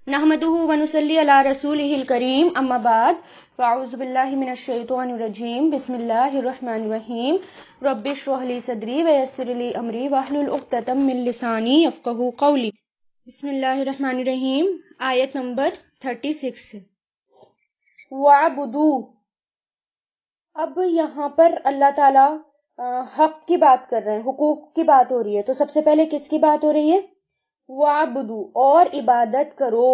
نحمدہ ونصلی علی رسولہ الکریم اما بعد فاعوذ باللہ من الشیطان الرجیم بسم اللہ الرحمن الرحیم رب اشرح لی صدری ویسر لی امری واحلل عقدۃ من لسانی یفقہوا قولی. بسم اللہ الرحمن الرحیم. آیت نمبر 36. وَاعْبُدُوا. اب یہاں پر اللہ تعالی حق کی بات کر رہے ہیں، حقوق کی بات ہو رہی ہے. تو سب سے پہلے کس کی بات ہو رہی ہے؟ وَاعْبُدُوا، اور عبادت کرو.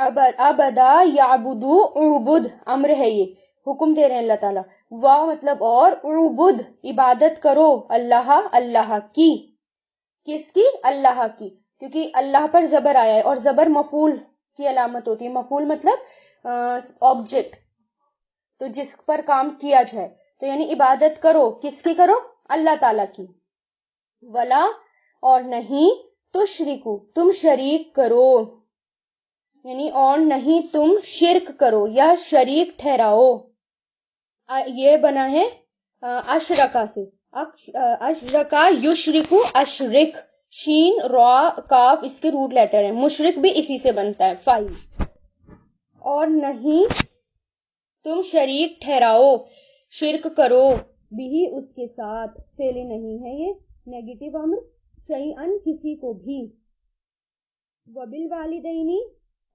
عبدا یعبدو، عبد امر ہے، یہ حکم دے رہے ہیں اللہ تعالیٰ. وا مطلب اور، عبد عبادت کرو، اللہ کی. کس کی؟ اللہ کی. کیونکہ اللہ پر زبر آیا ہے اور زبر مفعول کی علامت ہوتی ہے. مفعول مطلب آبجیکٹ، تو جس پر کام کیا جائے. تو یعنی عبادت کرو، کس کی کرو؟ اللہ تعالیٰ کی. ولا، اور نہیں، تشرکو، تم شریک کرو، یعنی اور نہیں تم شرک کرو یا شریک ٹھہراؤ. یہ بنا ہے اشرکا سے. اشرکا یشرکو، اشرک، شین را کاف اس کے روٹ لیٹر ہیں. مشرک بھی اسی سے بنتا ہے، فائی. اور نہیں تم شریک ٹھہراؤ، شرک کرو، بھی اس کے ساتھ. فعل نہیں ہے یہ، نیگیٹو امر. شیئن کسی کو بھی. وبالوالدین،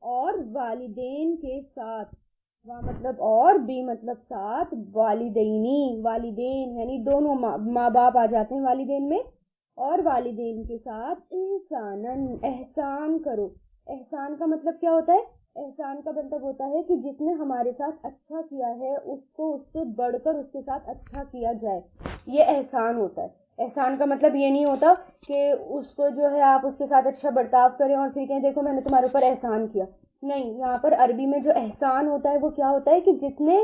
اور والدین کے ساتھ. وا مطلب اور، بی مطلب ساتھ. والدینی، والدین یعنی دونوں ماں باپ آ جاتے ہیں والدین میں. اور والدین کے ساتھ احساناً، احسان کرو. احسان کا مطلب کیا ہوتا ہے؟ احسان کا مطلب ہوتا ہے کہ جس نے ہمارے ساتھ اچھا کیا ہے اس کو اس سے بڑھ کر اس کے ساتھ اچھا کیا جائے. یہ احسان ہوتا ہے. احسان کا مطلب یہ نہیں ہوتا کہ اس کو جو ہے آپ اس کے ساتھ اچھا برتاؤ کریں اور پھر کہیں دیکھو میں نے تمہارے اوپر احسان کیا. نہیں، یہاں پر عربی میں جو احسان ہوتا ہے وہ کیا ہوتا ہے کہ جس نے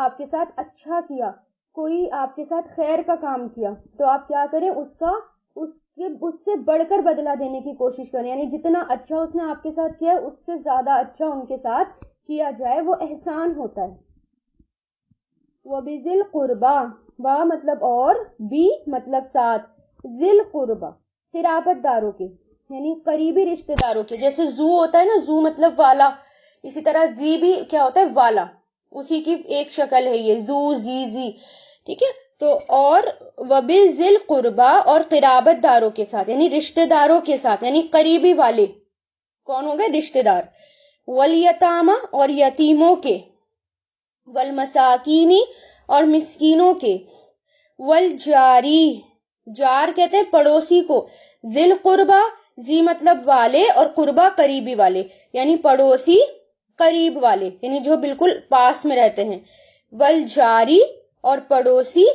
آپ کے ساتھ اچھا کیا، کوئی آپ کے ساتھ خیر کا کام کیا، تو آپ کیا کریں، اس سے بڑھ کر بدلہ دینے کی کوشش کریں. یعنی جتنا اچھا اس نے آپ کے ساتھ کیا ہے اس سے زیادہ اچھا ان کے ساتھ کیا جائے، وہ احسان ہوتا ہے. وَبِذِل قُرْبَى، با مطلب اور، بی مطلب ساتھ. ذل قربا، قرابت داروں کے، یعنی قریبی رشتہ داروں کے. جیسے زو ہوتا ہے نا، زو مطلب والا، اسی طرح زی بھی کیا ہوتا ہے؟ والا. اسی کی ایک شکل ہے یہ، زو زی. ٹھیک ہے. تو اور وَبِذِل قُرْبَى، اور قرابت داروں کے ساتھ، یعنی رشتہ داروں کے ساتھ، یعنی قریبی والے. کون ہو گئے؟ رشتہ دار. وَالْيَتَامَى، اور یتیموں کے. وَالْمَسَاكِينِ، اور مسکینوں کے. وَالْجَارِ، جار کہتے ہیں پڑوسی کو. ذِل قُرْبَى، ذی مطلب والے، اور قربا قریبی والے، یعنی پڑوسی قریب والے، یعنی جو بالکل پاس میں رہتے ہیں. وَالْجَارِ، اور پڑوسی.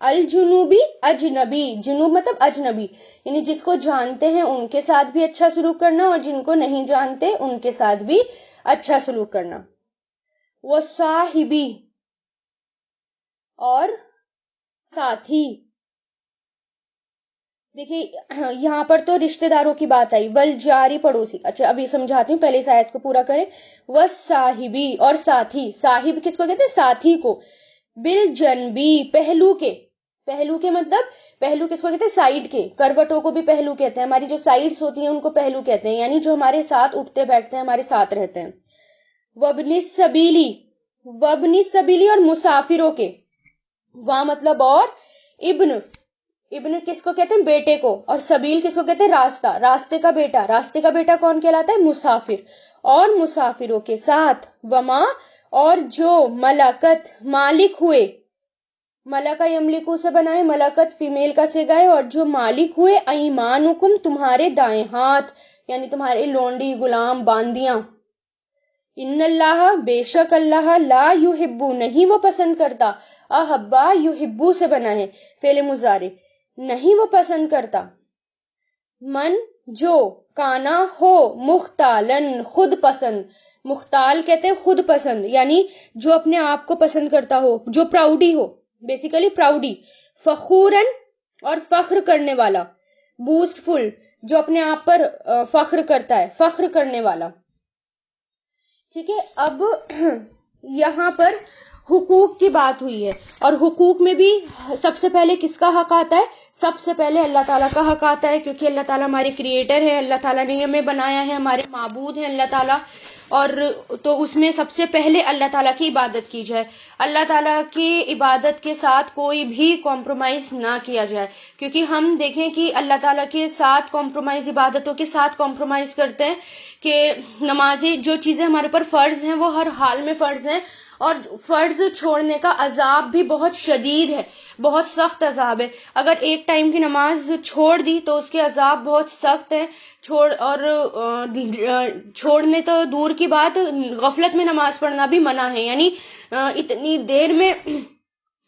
الجنوبی، اجنبی. جنوب مطلب اجنبی، یعنی جس کو جانتے ہیں ان کے ساتھ بھی اچھا سلوک کرنا اور جن کو نہیں جانتے ان کے ساتھ بھی اچھا سلوک کرنا. وَالصَّاحِبِ، اور ساتھی. دیکھیے یہاں پر تو رشتہ داروں کی بات آئی. والجاری، پڑوسی. اچھا ابھی سمجھاتی ہوں، پہلے اس آیت کو پورا کریں. والصاحبی، اور ساتھی. صاحب کس کو کہتے ہیں؟ ساتھی کو. بالجنبی، پہلو کے. پہلو کے مطلب، پہلو کس کو کہتے ہیں؟ سائیڈ کے. کروٹوں کو بھی پہلو کہتے ہیں. ہماری جو سائیڈز ہوتی ہیں ان کو پہلو کہتے ہیں، یعنی جو ہمارے ساتھ اٹھتے بیٹھتے ہیں، ہمارے ساتھ رہتے ہیں. وابن السبیلی، وابن السبیلی، اور مسافروں کے. وا مطلب اور، ابن کس کو کہتے ہیں؟ بیٹے کو. اور سبیل کس کو کہتے ہیں؟ راستہ، راستے کا بیٹا. راستے کا بیٹا کون کہلاتا ہے؟ مسافر. اور مسافروں کے ساتھ. وما، اور جو ملکت، مالک ہوئے. ملکہ یملکو سے بنا ہے، ملکت فیمیل کا صیغہ ہے. اور جو مالک ہوئے، ایمانکم، تمہارے دائیں ہاتھ، یعنی تمہارے لونڈی، غلام، باندیاں. ان اللہ، بے شک اللہ، لا یحب، نہیں وہ پسند کرتا. احبا یحبو سے بنا ہے، فعل مضارع، نہیں وہ پسند کرتا. من، جو، کانا ہو، مختالن، خود پسند. مختال کہتے ہیں خود پسند، یعنی جو اپنے آپ کو پسند کرتا ہو، جو پراؤڈی ہو، بیسیکلی پراؤڈی. فخورن، اور فخر کرنے والا. بوسٹ فل، جو اپنے آپ پر فخر کرتا ہے، فخر کرنے والا. ٹھیک ہے. اب یہاں پر حقوق کی بات ہوئی ہے، اور حقوق میں بھی سب سے پہلے کس کا حق آتا ہے؟ سب سے پہلے اللہ تعالیٰ کا حق آتا ہے، کیونکہ اللہ تعالیٰ ہمارے کریٹر ہے، اللہ تعالیٰ نے ہمیں بنایا ہے، ہمارے معبود ہیں اللہ تعالیٰ، اور تو اس میں سب سے پہلے اللہ تعالیٰ کی عبادت کی جائے، اللہ تعالیٰ کی عبادت کے ساتھ کوئی بھی کمپرومائز نہ کیا جائے، کیونکہ ہم دیکھیں کہ اللہ تعالیٰ کے ساتھ کمپرومائز، عبادتوں کے ساتھ کمپرومائز کرتے ہیں، کہ نمازی جو چیزیں ہمارے پر فرض ہیں وہ ہر حال میں فرض ہیں، اور فرض چھوڑنے کا عذاب بھی بہت شدید ہے، بہت سخت عذاب ہے، اگر ایک ٹائم کی نماز چھوڑ دی تو اس کے عذاب بہت سخت ہے، چھوڑنے تو دور کی بات، غفلت میں نماز پڑھنا بھی منع ہے، یعنی اتنی دیر میں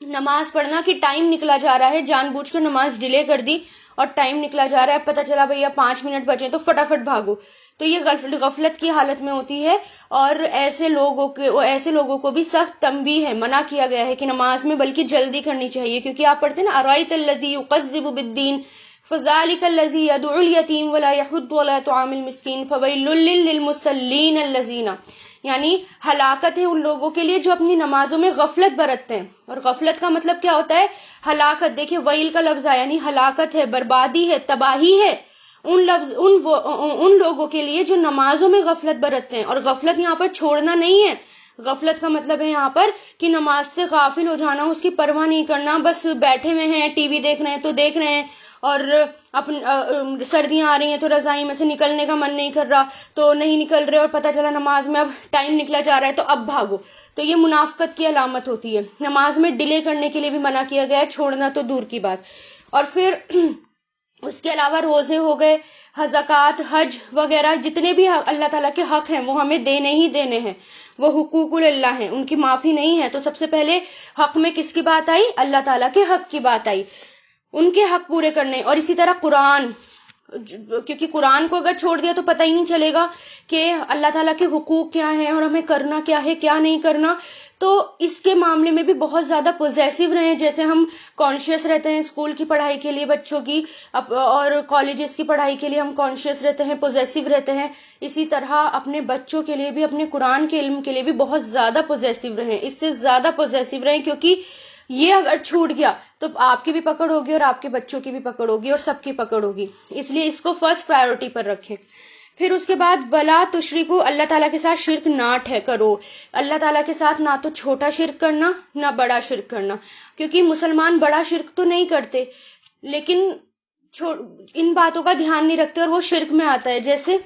نماز پڑھنا کہ ٹائم نکلا جا رہا ہے، جان بوجھ کر نماز ڈیلے کر دی اور ٹائم نکلا جا رہا ہے، پتہ چلا بھئی اب 5 منٹ بچے تو فٹافٹ بھاگو، تو یہ غفلت کی حالت میں ہوتی ہے، اور ایسے لوگوں کو بھی سخت تنبیہ ہے، منع کیا گیا ہے کہ نماز میں بلکہ جلدی کرنی چاہیے، کیونکہ آپ پڑھتے ہیں نا ارائیت الذی یکذب بالدین فذلک الذی یدعو الیتیم ولا یحض علی طعام المسکین فویل للمصلین الذین، یعنی ہلاکت ہے ان لوگوں کے لیے جو اپنی نمازوں میں غفلت برتتے ہیں، اور غفلت کا مطلب کیا ہوتا ہے؟ ہلاکت، دیکھیں ویل کا لفظ ہے، یعنی ہلاکت ہے، بربادی ہے، تباہی ہے ان لوگوں کے لیے جو نمازوں میں غفلت برتتے ہیں، اور غفلت یہاں پر چھوڑنا نہیں ہے، غفلت کا مطلب ہے یہاں پر کہ نماز سے غافل ہو جانا، اس کی پرواہ نہیں کرنا، بس بیٹھے ہوئے ہیں، ٹی وی دیکھ رہے ہیں تو دیکھ رہے ہیں، اور سردیاں آ رہی ہیں تو رضائی میں سے نکلنے کا من نہیں کر رہا تو نہیں نکل رہے، اور پتہ چلا نماز میں اب ٹائم نکلا جا رہا ہے تو اب بھاگو، تو یہ منافقت کی علامت ہوتی ہے، نماز میں ڈیلے کرنے کے لیے بھی منع کیا گیا ہے، چھوڑنا تو دور کی بات، اور پھر اس کے علاوہ روزے ہو گئے، زکوٰۃ، حج وغیرہ جتنے بھی اللہ تعالیٰ کے حق ہیں وہ ہمیں دینے ہی دینے ہیں، وہ حقوق اللہ ہیں، ان کی معافی نہیں ہے، تو سب سے پہلے حق میں کس کی بات آئی؟ اللہ تعالیٰ کے حق کی بات آئی، ان کے حق پورے کرنے، اور اسی طرح قرآن، کیونکہ قرآن کو اگر چھوڑ دیا تو پتہ ہی نہیں چلے گا کہ اللہ تعالیٰ کے حقوق کیا ہیں اور ہمیں کرنا کیا ہے کیا نہیں کرنا، تو اس کے معاملے میں بھی بہت زیادہ پوزیسو رہیں، جیسے ہم کانشیس رہتے ہیں اسکول کی پڑھائی کے لیے بچوں کی، اور کالجز کی پڑھائی کے لیے ہم کانشیس رہتے ہیں، پوزیسو رہتے ہیں، اسی طرح اپنے بچوں کے لیے بھی، اپنے قرآن کے علم کے لیے بھی بہت زیادہ پوزیسو رہیں، اس سے زیادہ پوزیسو رہیں، کیونکہ یہ اگر چھوٹ گیا تو آپ کی بھی پکڑ ہوگی اور آپ کے بچوں کی بھی پکڑ ہوگی اور سب کی پکڑ ہوگی، اس لیے اس کو فرسٹ پرائیورٹی پر رکھیں۔ پھر اس کے بعد ولا تشرکو، اللہ تعالیٰ کے ساتھ شرک نہ کرو، اللہ تعالیٰ کے ساتھ نہ تو چھوٹا شرک کرنا نہ بڑا شرک کرنا، کیونکہ مسلمان بڑا شرک تو نہیں کرتے لیکن ان باتوں کا دھیان نہیں رکھتے اور وہ شرک میں آتا ہے، جیسے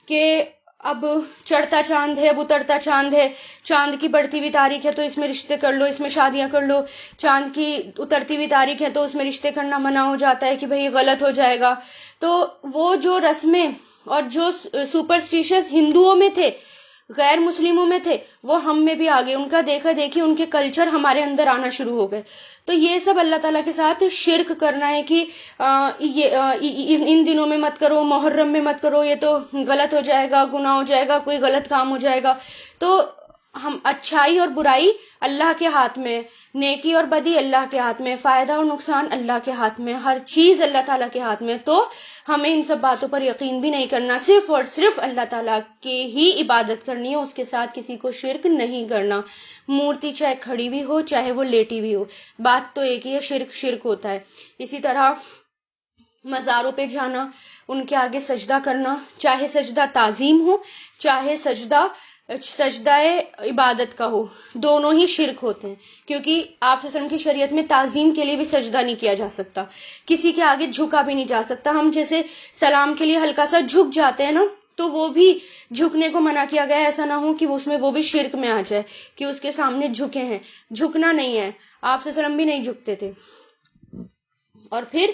کہ اب چڑھتا چاند ہے، اب اترتا چاند ہے، چاند کی بڑھتی ہوئی تاریخ ہے تو اس میں رشتے کر لو، اس میں شادیاں کر لو، چاند کی اترتی ہوئی تاریخ ہے تو اس میں رشتے کرنا منع ہو جاتا ہے کہ بھئی غلط ہو جائے گا، تو وہ جو رسمیں اور جو سپرسٹیشس ہندوؤں میں تھے، غیر مسلموں میں تھے، وہ ہم میں بھی آ گئے، ان کا دیکھا دیکھی ان کے کلچر ہمارے اندر آنا شروع ہو گئے، تو یہ سب اللہ تعالیٰ کے ساتھ شرک کرنا ہے کہ ان دنوں میں مت کرو، محرم میں مت کرو، یہ تو غلط ہو جائے گا، گناہ ہو جائے گا، کوئی غلط کام ہو جائے گا، تو ہم اچھائی اور برائی اللہ کے ہاتھ میں، نیکی اور بدی اللہ کے ہاتھ میں، فائدہ اور نقصان اللہ کے ہاتھ میں، ہر چیز اللہ تعالیٰ کے ہاتھ میں، تو ہمیں ان سب باتوں پر یقین بھی نہیں کرنا، صرف اور صرف اللہ تعالیٰ کی ہی عبادت کرنی ہے، اس کے ساتھ کسی کو شرک نہیں کرنا، مورتی چاہے کھڑی بھی ہو چاہے وہ لیٹی بھی ہو، بات تو ایک ہی ہے، شرک شرک ہوتا ہے۔ اسی طرح مزاروں پہ جانا، ان کے آگے سجدہ کرنا، چاہے سجدہ تعظیم ہو چاہے سجدہ عبادت کا ہو، دونوں ہی شرک ہوتے ہیں، کیونکہ آپ صلی اللہ علیہ وسلم کی شریعت میں تعظیم کے لیے بھی سجدہ نہیں کیا جا سکتا، کسی کے آگے جھکا بھی نہیں جا سکتا، ہم جیسے سلام کے لیے ہلکا سا جھک جاتے ہیں نا، تو وہ بھی جھکنے کو منع کیا گیا ہے، ایسا نہ ہو کہ اس میں وہ بھی شرک میں آ جائے کہ اس کے سامنے جھکے ہیں، جھکنا نہیں ہے، آپ صلی اللہ علیہ وسلم بھی نہیں جھکتے تھے۔ اور پھر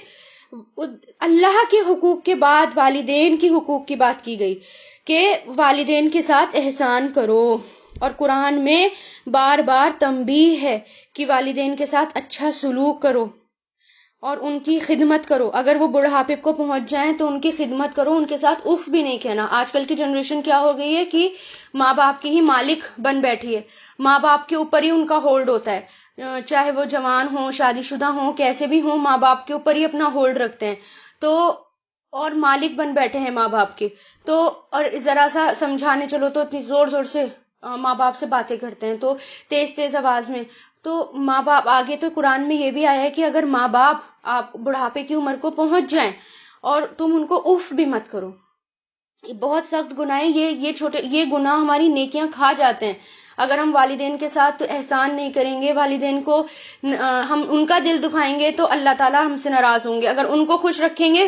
اللہ کے حقوق کے بعد والدین کی حقوق کی بات کی گئی کہ والدین کے ساتھ احسان کرو، اور قرآن میں بار بار تنبیہ ہے کہ والدین کے ساتھ اچھا سلوک کرو اور ان کی خدمت کرو، اگر وہ بڑھاپے کو پہنچ جائیں تو ان کی خدمت کرو، ان کے ساتھ اف بھی نہیں کہنا۔ آج کل کی جنریشن کیا ہو گئی ہے کہ ماں باپ کی ہی مالک بن بیٹھی ہے، ماں باپ کے اوپر ہی ان کا ہولڈ ہوتا ہے، چاہے وہ جوان ہوں، شادی شدہ ہوں، کیسے بھی ہوں، ماں باپ کے اوپر ہی اپنا ہولڈ رکھتے ہیں، تو اور مالک بن بیٹھے ہیں ماں باپ کے، تو اور ذرا سا سمجھانے چلو تو اتنی زور زور سے ماں باپ سے باتیں کرتے ہیں تو تیز تیز آواز میں، تو ماں باپ آگے تو قرآن میں یہ بھی آیا ہے کہ اگر ماں باپ آپ بڑھاپے کی عمر کو پہنچ جائیں اور تم ان کو اف بھی مت کرو. یہ بہت سخت گناہ ہے. یہ گناہ ہماری نیکیاں کھا جاتے ہیں. اگر ہم والدین کے ساتھ احسان نہیں کریں گے، والدین کو ہم ان کا دل دکھائیں گے تو اللہ تعالیٰ ہم سے ناراض ہوں گے. اگر ان کو خوش رکھیں گے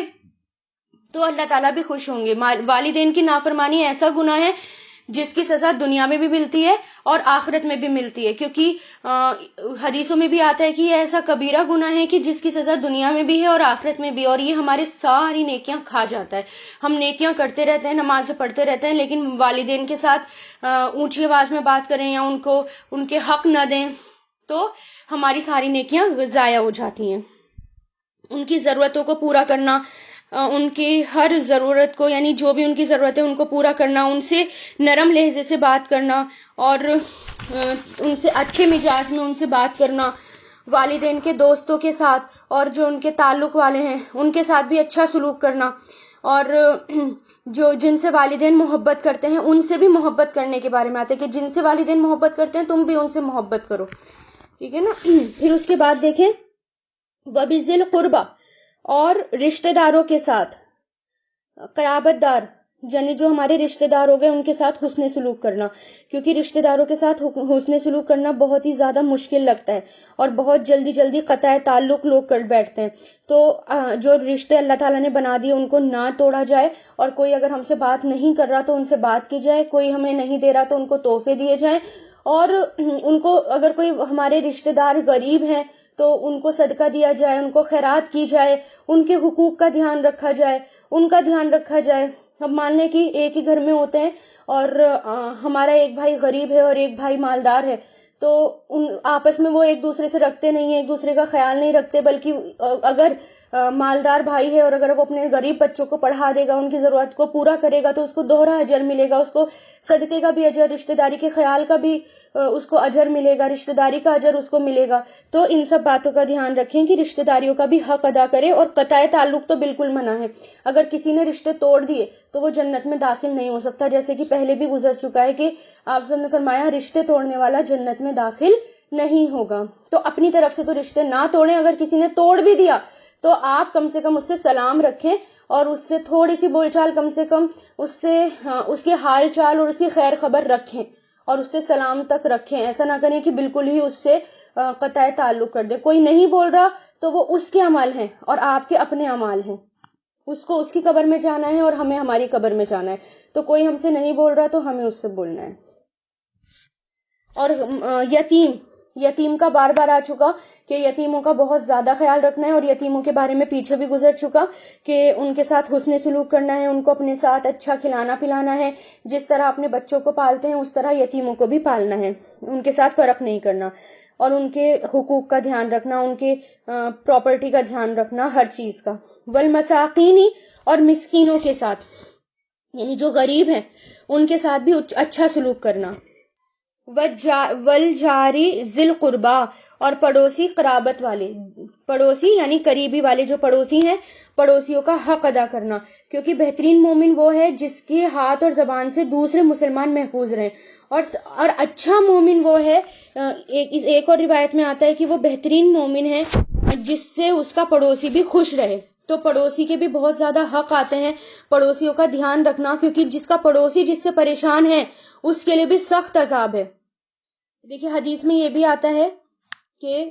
تو اللہ تعالیٰ بھی خوش ہوں گے. والدین کی نافرمانی ایسا گناہ ہے جس کی سزا دنیا میں بھی ملتی ہے اور آخرت میں بھی ملتی ہے، کیونکہ حدیثوں میں بھی آتا ہے کہ یہ ایسا کبیرہ گناہ ہے کہ جس کی سزا دنیا میں بھی ہے اور آخرت میں بھی، اور یہ ہمارے ساری نیکیاں کھا جاتا ہے. ہم نیکیاں کرتے رہتے ہیں، نمازیں پڑھتے رہتے ہیں، لیکن والدین کے ساتھ اونچی آواز میں بات کریں یا ان کے حق نہ دیں تو ہماری ساری نیکیاں ضائع ہو جاتی ہیں. ان کی ضرورتوں کو پورا کرنا، ان کی ہر ضرورت کو، یعنی جو بھی ان کی ضرورت ہے ان کو پورا کرنا، ان سے نرم لہجے سے بات کرنا اور ان سے اچھے مزاج میں ان سے بات کرنا. والدین کے دوستوں کے ساتھ اور جو ان کے تعلق والے ہیں ان کے ساتھ بھی اچھا سلوک کرنا، اور جن سے والدین محبت کرتے ہیں ان سے بھی محبت کرنے کے بارے میں آتے ہیں کہ جن سے والدین محبت کرتے ہیں تم بھی ان سے محبت کرو. ٹھیک ہے نا. پھر اس کے بعد دیکھیں وَبِذِل قُرْبَى، اور رشتہ داروں کے ساتھ، قرابت دار یعنی جو ہمارے رشتہ دار ہو گئے ان کے ساتھ حسن سلوک کرنا، کیونکہ رشتہ داروں کے ساتھ حسن سلوک کرنا بہت ہی زیادہ مشکل لگتا ہے اور بہت جلدی جلدی قطع تعلق لوگ کر بیٹھتے ہیں. تو جو رشتے اللہ تعالیٰ نے بنا دیے ان کو نہ توڑا جائے، اور کوئی اگر ہم سے بات نہیں کر رہا تو ان سے بات کی جائے، کوئی ہمیں نہیں دے رہا تو ان کو تحفے دیے جائیں، اور ان کو اگر کوئی ہمارے رشتہ دار غریب ہیں تو ان کو صدقہ دیا جائے، ان کو خیرات کی جائے، ان کے حقوق کا دھیان رکھا جائے، ان کا دھیان رکھا جائے. اب مان لیں کہ ایک ہی گھر میں ہوتے ہیں اور ہمارا ایک بھائی غریب ہے اور ایک بھائی مالدار ہے، تو آپس میں وہ ایک دوسرے سے رکھتے نہیں ہیں، ایک دوسرے کا خیال نہیں رکھتے، بلکہ اگر مالدار بھائی ہے اور اگر وہ اپنے غریب بچوں کو پڑھا دے گا، ان کی ضرورت کو پورا کرے گا تو اس کو دوہرا اجر ملے گا، اس کو صدقے کا بھی اجر، رشتہ داری کے خیال کا بھی اس کو اجر ملے گا، رشتہ داری کا اجر اس کو ملے گا. تو ان سب باتوں کا دھیان رکھیں کہ رشتہ داریوں کا بھی حق ادا کریں، اور قطع تعلق تو بالکل منع ہے. اگر کسی نے رشتے توڑ دیے تو وہ جنت میں داخل نہیں ہو سکتا، جیسے کہ پہلے بھی گزر چکا ہے کہ آپ سب نے فرمایا رشتے توڑنے والا جنت میں داخل نہیں ہوگا. تو اپنی طرف سے تو رشتے نہ توڑیں، اگر کسی نے توڑ بھی دیا تو آپ کم سے کم اس سے سلام رکھیں اور اس سے تھوڑی سی بول چال، کم سے کم اس کے حال چال اور اس کی خیر خبر رکھیں اور اس سے سلام تک رکھیں. ایسا نہ کریں کہ بالکل ہی اس سے قطع تعلق کر دیں. کوئی نہیں بول رہا تو وہ اس کے اعمال ہیں اور آپ کے اپنے اعمال ہیں، اس کو اس کی قبر میں جانا ہے اور ہمیں ہماری قبر میں جانا ہے. تو کوئی ہم سے نہیں بول رہا تو ہمیں اس سے بولنا ہے. اور یتیم کا بار بار آ چکا کہ یتیموں کا بہت زیادہ خیال رکھنا ہے، اور یتیموں کے بارے میں پیچھے بھی گزر چکا کہ ان کے ساتھ حسن سلوک کرنا ہے، ان کو اپنے ساتھ اچھا کھلانا پلانا ہے. جس طرح اپنے بچوں کو پالتے ہیں اس طرح یتیموں کو بھی پالنا ہے، ان کے ساتھ فرق نہیں کرنا، اور ان کے حقوق کا دھیان رکھنا، ان کے پراپرٹی کا دھیان رکھنا، ہر چیز کا. والمساکین، اور مسکینوں کے ساتھ یعنی جو غریب ہیں ان کے ساتھ بھی اچھا سلوک کرنا. والجاری ذی القربی، اور پڑوسی قرابت والے، پڑوسی یعنی قریبی والے جو پڑوسی ہیں، پڑوسیوں کا حق ادا کرنا، کیونکہ بہترین مومن وہ ہے جس کے ہاتھ اور زبان سے دوسرے مسلمان محفوظ رہیں، اور اچھا مومن وہ ہے، ایک اور روایت میں آتا ہے کہ وہ بہترین مومن ہے جس سے اس کا پڑوسی بھی خوش رہے. تو پڑوسی کے بھی بہت زیادہ حق آتے ہیں، پڑوسیوں کا دھیان رکھنا، کیونکہ جس کا پڑوسی جس سے پریشان ہے اس کے لیے بھی سخت عذاب ہے. دیکھیے حدیث میں یہ بھی آتا ہے کہ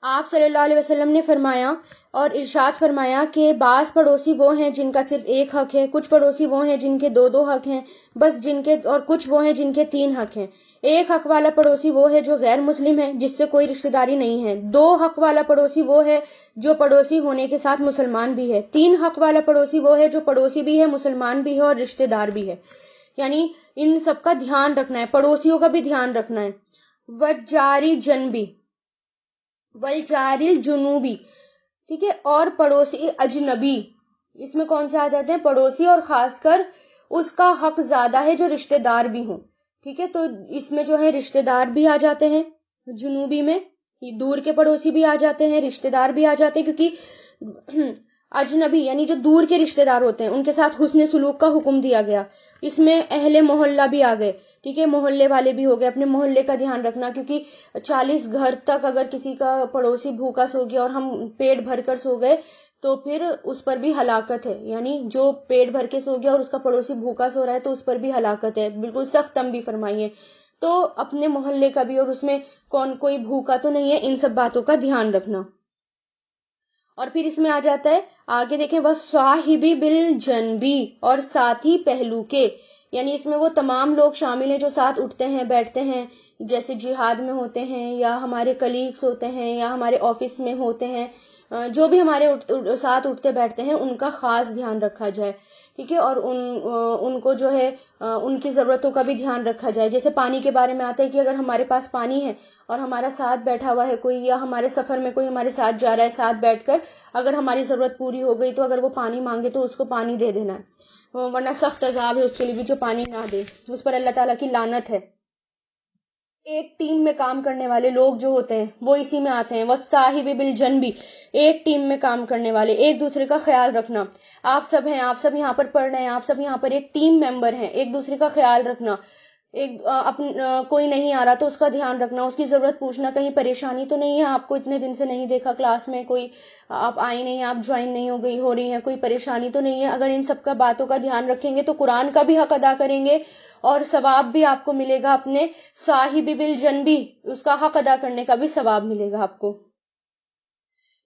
آپ صلی اللہ علیہ وسلم نے فرمایا اور ارشاد فرمایا کہ بعض پڑوسی وہ ہیں جن کا صرف ایک حق ہے، کچھ پڑوسی وہ ہیں جن کے دو حق ہیں بس، اور کچھ وہ ہیں جن کے 3 حق ہیں. ایک حق والا پڑوسی وہ ہے جو غیر مسلم ہے، جس سے کوئی رشتہ داری نہیں ہے. 2 حق والا پڑوسی وہ ہے جو پڑوسی ہونے کے ساتھ مسلمان بھی ہے. 3 حق والا پڑوسی وہ ہے جو پڑوسی بھی ہے، مسلمان بھی ہے اور رشتہ دار بھی ہے. یعنی ان سب کا دھیان رکھنا ہے، پڑوسیوں کا بھی دھیان رکھنا ہے. والجاری جنبی والجاری الجنوبی، ٹھیک ہے. اور پڑوسی اجنبی، اس میں کون سے آ جاتے ہیں؟ پڑوسی، اور خاص کر اس کا حق زیادہ ہے جو رشتہ دار بھی ہوں. ٹھیک ہے، تو اس میں جو ہے رشتہ دار بھی آ جاتے ہیں، جنوبی میں دور کے پڑوسی بھی آ جاتے ہیں، رشتہ دار بھی آ جاتے ہیں، کیونکہ اجنبی یعنی جو دور کے رشتہ دار ہوتے ہیں ان کے ساتھ حسن سلوک کا حکم دیا گیا. اس میں اہل محلہ بھی آ گئے. ٹھیک ہے, محلے والے بھی ہو گئے. اپنے محلے کا دھیان رکھنا, کیونکہ 40 گھر تک اگر کسی کا پڑوسی بھوکا سو گیا اور ہم پیٹ بھر کر سو گئے تو پھر اس پر بھی ہلاکت ہے. یعنی جو پیٹ بھر کے سو گیا اور اس کا پڑوسی بھوکا سو رہا ہے تو اس پر بھی ہلاکت ہے. بالکل سخت تنبیہ فرمائی ہے. تو اپنے محلے کا بھی, اور اس میں کوئی بھوکا تو نہیں ہے, ان سب باتوں کا دھیان رکھنا. اور پھر اس میں آ جاتا ہے آگے دیکھیں, وَصَاحِبِ بِالْجَنْبِ, اور ساتھی پہلو کے. یعنی اس میں وہ تمام لوگ شامل ہیں جو ساتھ اٹھتے ہیں بیٹھتے ہیں, جیسے جہاد میں ہوتے ہیں یا ہمارے کلیگس ہوتے ہیں یا ہمارے آفس میں ہوتے ہیں, جو بھی ہمارے ساتھ اٹھتے بیٹھتے ہیں ان کا خاص دھیان رکھا جائے. ٹھیک ہے, اور ان کو جو ہے ان کی ضرورتوں کا بھی دھیان رکھا جائے. جیسے پانی کے بارے میں آتا ہے کہ اگر ہمارے پاس پانی ہے اور ہمارا ساتھ بیٹھا ہوا ہے کوئی, یا ہمارے سفر میں کوئی ہمارے ساتھ جا رہا ہے, ساتھ بیٹھ کر اگر ہماری ضرورت پوری ہو گئی تو اگر وہ پانی مانگے تو اس کو پانی دے دینا ہے, ورنہ سخت عذاب ہے اس کے لیے بھی جو پانی نہ دے, اس پر اللہ تعالیٰ کی لعنت ہے. ایک ٹیم میں کام کرنے والے لوگ جو ہوتے ہیں وہ اسی میں آتے ہیں, وَالصَّاحِبِ بِالْجَنْبِ, ایک ٹیم میں کام کرنے والے, ایک دوسرے کا خیال رکھنا. آپ سب ہیں, آپ سب یہاں پر پڑھ رہے ہیں, آپ سب یہاں پر ایک ٹیم ممبر ہیں, ایک دوسرے کا خیال رکھنا. کوئی نہیں آ رہا تو اس کا دھیان رکھنا, اس کی ضرورت پوچھنا, کہیں پریشانی تو نہیں ہے, آپ کو اتنے دن سے نہیں دیکھا کلاس میں, کوئی آپ آئی نہیں, آپ جوائن نہیں ہو رہی ہیں, کوئی پریشانی تو نہیں ہے. اگر ان سب کا باتوں کا دھیان رکھیں گے تو قرآن کا بھی حق ادا کریں گے اور ثواب بھی آپ کو ملے گا, اپنے صاحب بالجنبی اس کا حق ادا کرنے کا بھی ثواب ملے گا آپ کو.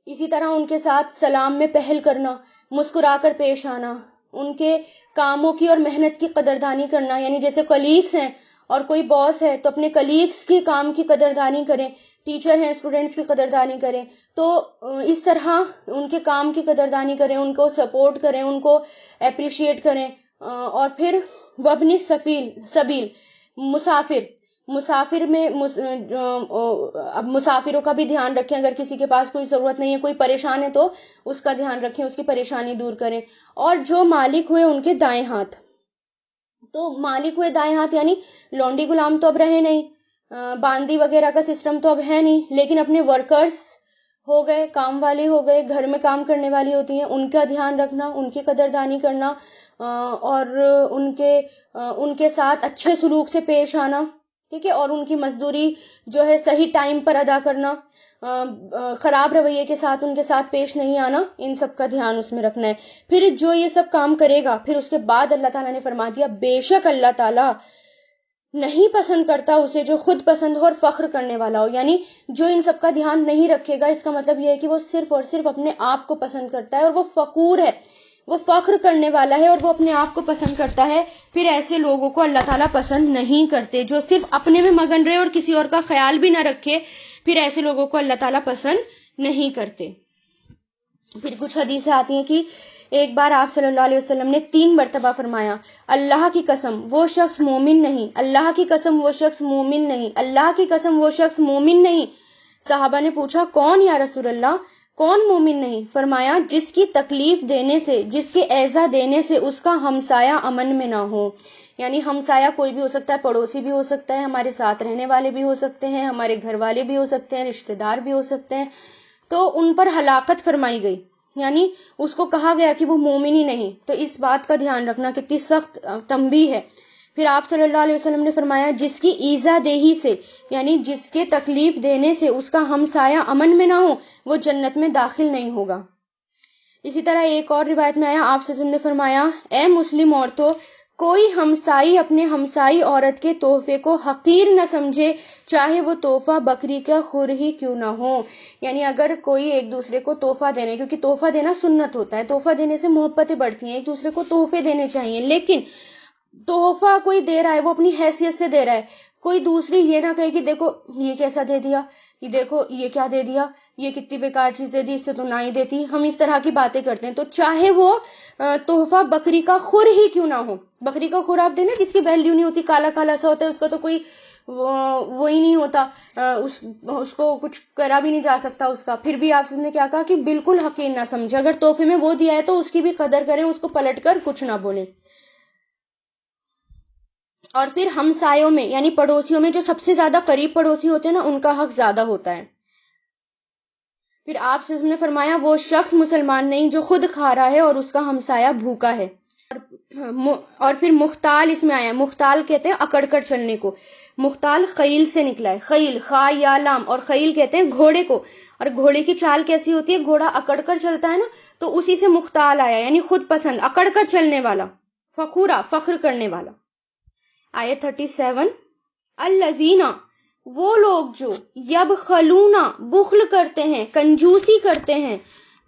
اسی طرح ان کے ساتھ سلام میں پہل کرنا, مسکرا کر پیش آنا, ان کے کاموں کی اور محنت کی قدردانی کرنا. یعنی جیسے کلیگس ہیں اور کوئی باس ہے تو اپنے کلیگس کی کام کی قدردانی کریں, ٹیچر ہیں اسٹوڈنٹس کی قدردانی کریں, تو اس طرح ان کے کام کی قدردانی کریں, ان کو سپورٹ کریں, ان کو اپریشیٹ کریں. اور پھر وابن سبیل, مسافر میں اب مسافروں کا بھی دھیان رکھیں. اگر کسی کے پاس کوئی ضرورت نہیں ہے, کوئی پریشان ہے تو اس کا دھیان رکھیں, اس کی پریشانی دور کریں. اور جو مالک ہوئے ان کے دائیں ہاتھ, تو مالک ہوئے دائیں ہاتھ یعنی لونڈی غلام تو اب رہے نہیں, باندی وغیرہ کا سسٹم تو اب ہے نہیں, لیکن اپنے ورکرز ہو گئے, کام والے ہو گئے, گھر میں کام کرنے والی ہوتی ہیں, ان کا دھیان رکھنا, ان کی قدردانی کرنا, اور ان کے ساتھ اچھے سلوک سے پیش آنا. ٹھیک ہے, اور ان کی مزدوری جو ہے صحیح ٹائم پر ادا کرنا, خراب رویے کے ساتھ ان کے ساتھ پیش نہیں آنا, ان سب کا دھیان اس میں رکھنا ہے. پھر جو یہ سب کام کرے گا, پھر اس کے بعد اللہ تعالیٰ نے فرما دیا, بے شک اللہ تعالیٰ نہیں پسند کرتا اسے جو خود پسند ہو اور فخر کرنے والا ہو. یعنی جو ان سب کا دھیان نہیں رکھے گا, اس کا مطلب یہ ہے کہ وہ صرف اور صرف اپنے آپ کو پسند کرتا ہے اور وہ فخور ہے, وہ فخر کرنے والا ہے اور وہ اپنے آپ کو پسند کرتا ہے. پھر ایسے لوگوں کو اللہ تعالیٰ پسند نہیں کرتے, جو صرف اپنے میں مگن رہے اور کسی اور کا خیال بھی نہ رکھے, پھر ایسے لوگوں کو اللہ تعالیٰ پسند نہیں کرتے. پھر کچھ حدیثیں آتی ہیں کہ ایک بار آپ صلی اللہ علیہ وسلم نے 3 مرتبہ فرمایا, اللہ کی قسم وہ شخص مومن نہیں, اللہ کی قسم وہ شخص مومن نہیں, اللہ کی قسم وہ شخص مومن نہیں. صحابہ نے پوچھا, کون یا رسول اللہ, کون مومن نہیں؟ فرمایا, جس کی تکلیف دینے سے, جس کے ایذا دینے سے اس کا ہمسایہ امن میں نہ ہو. یعنی ہمسایہ کوئی بھی ہو سکتا ہے, پڑوسی بھی ہو سکتا ہے, ہمارے ساتھ رہنے والے بھی ہو سکتے ہیں, ہمارے گھر والے بھی ہو سکتے ہیں, رشتہ دار بھی ہو سکتے ہیں, تو ان پر ہلاکت فرمائی گئی. یعنی اس کو کہا گیا کہ وہ مومن ہی نہیں. تو اس بات کا دھیان رکھنا, کتنی سخت تنبیہ ہے. پھر آپ صلی اللہ علیہ وسلم نے فرمایا, جس کی ایذا دہی سے, یعنی جس کے تکلیف دینے سے اس کا ہمسایہ امن میں نہ ہو, وہ جنت میں داخل نہیں ہوگا. اسی طرح ایک اور روایت میں آیا, آپ صلی اللہ علیہ وسلم نے فرمایا, اے مسلم عورتوں, کوئی ہمسائی اپنے ہمسائی عورت کے تحفے کو حقیر نہ سمجھے, چاہے وہ تحفہ بکری کا خر ہی کیوں نہ ہو. یعنی اگر کوئی ایک دوسرے کو تحفہ دینے, کیونکہ تحفہ دینا سنت ہوتا ہے, تحفہ دینے سے محبتیں بڑھتی ہیں, ایک دوسرے کو تحفے دینے چاہیے, لیکن تحفہ کوئی دے رہا ہے وہ اپنی حیثیت سے دے رہا ہے, کوئی دوسری یہ نہ کہے کہ دیکھو یہ کیسا دے دیا, یہ دیکھو یہ کیا دے دیا, یہ کتنی بیکار چیز دے دی, اس سے تو نہ ہی دیتی. ہم اس طرح کی باتیں کرتے ہیں. تو چاہے وہ تحفہ بکری کا خر ہی کیوں نہ ہو, بکری کا خور آپ دینا جس کی ویلیو نہیں ہوتی, کالا کالا سا ہوتا ہے, اس کا تو کوئی وہی نہیں ہوتا, اس کو کچھ کرا بھی نہیں جا سکتا اس کا, پھر بھی آپ نے کیا کہا کہ بالکل حقیر نہ سمجھے, اگر تحفے میں وہ دیا ہے تو اس کی بھی قدر کریں, اس کو پلٹ کر کچھ نہ بولیں. اور پھر ہمسایوں میں یعنی پڑوسیوں میں جو سب سے زیادہ قریب پڑوسی ہوتے ہیں نا, ان کا حق زیادہ ہوتا ہے. پھر آپ سے نے فرمایا وہ شخص مسلمان نہیں جو خود کھا رہا ہے اور اس کا ہمسایہ بھوکا ہے. اور پھر مختال اس میں آیا. مختال کہتے ہیں اکڑ کر چلنے کو. مختال خیل سے نکلا ہے. خیل خا یا لام. اور خیل کہتے ہیں گھوڑے کو. اور گھوڑے کی چال کیسی ہوتی ہے؟ گھوڑا اکڑ کر چلتا ہے نا, تو اسی سے مختال آیا, یعنی خود پسند, اکڑ کر چلنے والا. فخورا فخر کرنے والا. آیت 37. الذین وہ لوگ جو یبخلون بخل کرتے ہیں, کنجوسی کرتے ہیں.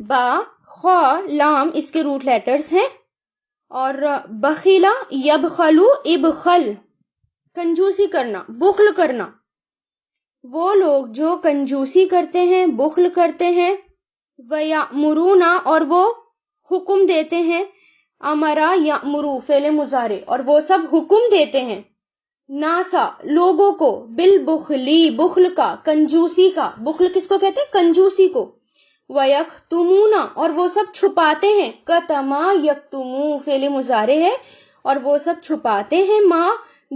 با خا لام اس کے روٹ لیٹرز ہیں. اور بخیلا یبخلو ابخل کنجوسی کرنا, بخل کرنا. وہ لوگ جو کنجوسی کرتے ہیں, بخل کرتے ہیں. وَيَأْمُرُونَ اور وہ حکم دیتے ہیں. امرا یأمرو فعل مضارع, اور وہ سب حکم دیتے ہیں ناسا لوگوں کو, بالبخلی بخل کا, کنجوسی کا. بخل کس کو کہتے ہیں؟ کنجوسی کو. وَيَخْتُمُونَ اور وہ سب چھپاتے ہیں. کتما یکتمو فعل مضارع ہے, اور وہ سب چھپاتے ہیں ما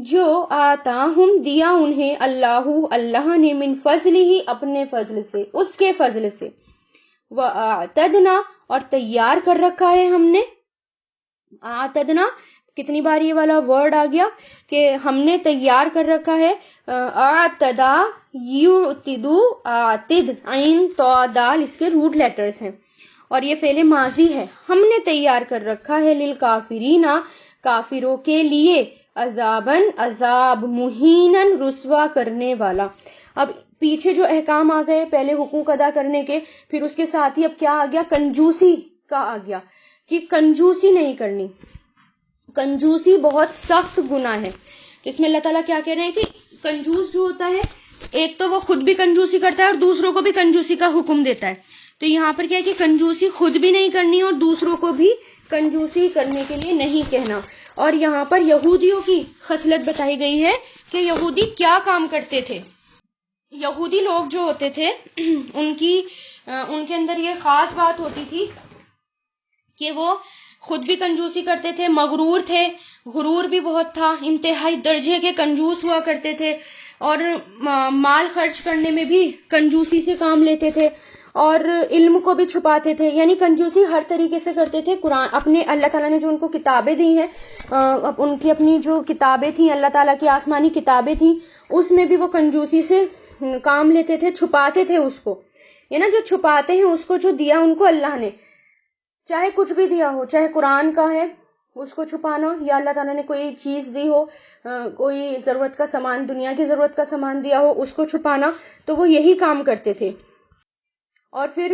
جو آتاہم دیا انہیں اللہ نے من فضلہ اپنے فضل سے, اس کے فضل سے. وَأَعْتَدْنَا اور تیار کر رکھا ہے ہم نے. اعتدنا کتنی بار یہ والا ورڈ آ گیا کہ ہم نے تیار کر رکھا ہے. اعتدا یعتدو اعتد عین تو دال اس کے روٹ لیٹرز ہیں, اور یہ فعل ماضی ہے. ہم نے تیار کر رکھا ہے للکافرین کافروں کے لیے, عذابن عذاب, مہینن رسوا کرنے والا. اب پیچھے جو احکام آ گئے پہلے حقوق ادا کرنے کے, پھر اس کے ساتھ ہی اب کیا آ گیا؟ کنجوسی کا آ گیا کہ کنجوسی نہیں کرنی. کنجوسی بہت سخت گناہ ہے. تو اس میں اللہ تعالیٰ کیا کہہ رہے ہیں کہ کنجوس جو ہوتا ہے, ایک تو وہ خود بھی کنجوسی کرتا ہے اور دوسروں کو بھی کنجوسی کا حکم دیتا ہے. تو یہاں پر کیا ہے کہ کنجوسی خود بھی نہیں کرنی اور دوسروں کو بھی کنجوسی کرنے کے لیے نہیں کہنا. اور یہاں پر یہودیوں کی خصلت بتائی گئی ہے کہ یہودی کیا کام کرتے تھے. یہودی لوگ جو ہوتے تھے ان کے اندر یہ خاص بات ہوتی تھی کہ وہ خود بھی کنجوسی کرتے تھے, مغرور تھے, غرور بھی بہت تھا, انتہائی درجے کے کنجوس ہوا کرتے تھے, اور مال خرچ کرنے میں بھی کنجوسی سے کام لیتے تھے, اور علم کو بھی چھپاتے تھے. یعنی کنجوسی ہر طریقے سے کرتے تھے. قرآن اپنے اللہ تعالیٰ نے جو ان کو کتابیں دی ہیں, ان کی اپنی جو کتابیں تھیں, اللہ تعالیٰ کی آسمانی کتابیں تھیں, اس میں بھی وہ کنجوسی سے کام لیتے تھے, چھپاتے تھے اس کو. یہ نا جو چھپاتے ہیں اس کو جو دیا ان کو اللہ نے, چاہے کچھ بھی دیا ہو, چاہے قرآن کا ہے اس کو چھپانا, یا اللہ تعالیٰ نے کوئی چیز دی ہو, کوئی ضرورت کا سامان, دنیا کی ضرورت کا سامان دیا ہو, اس کو چھپانا, تو وہ یہی کام کرتے تھے. اور پھر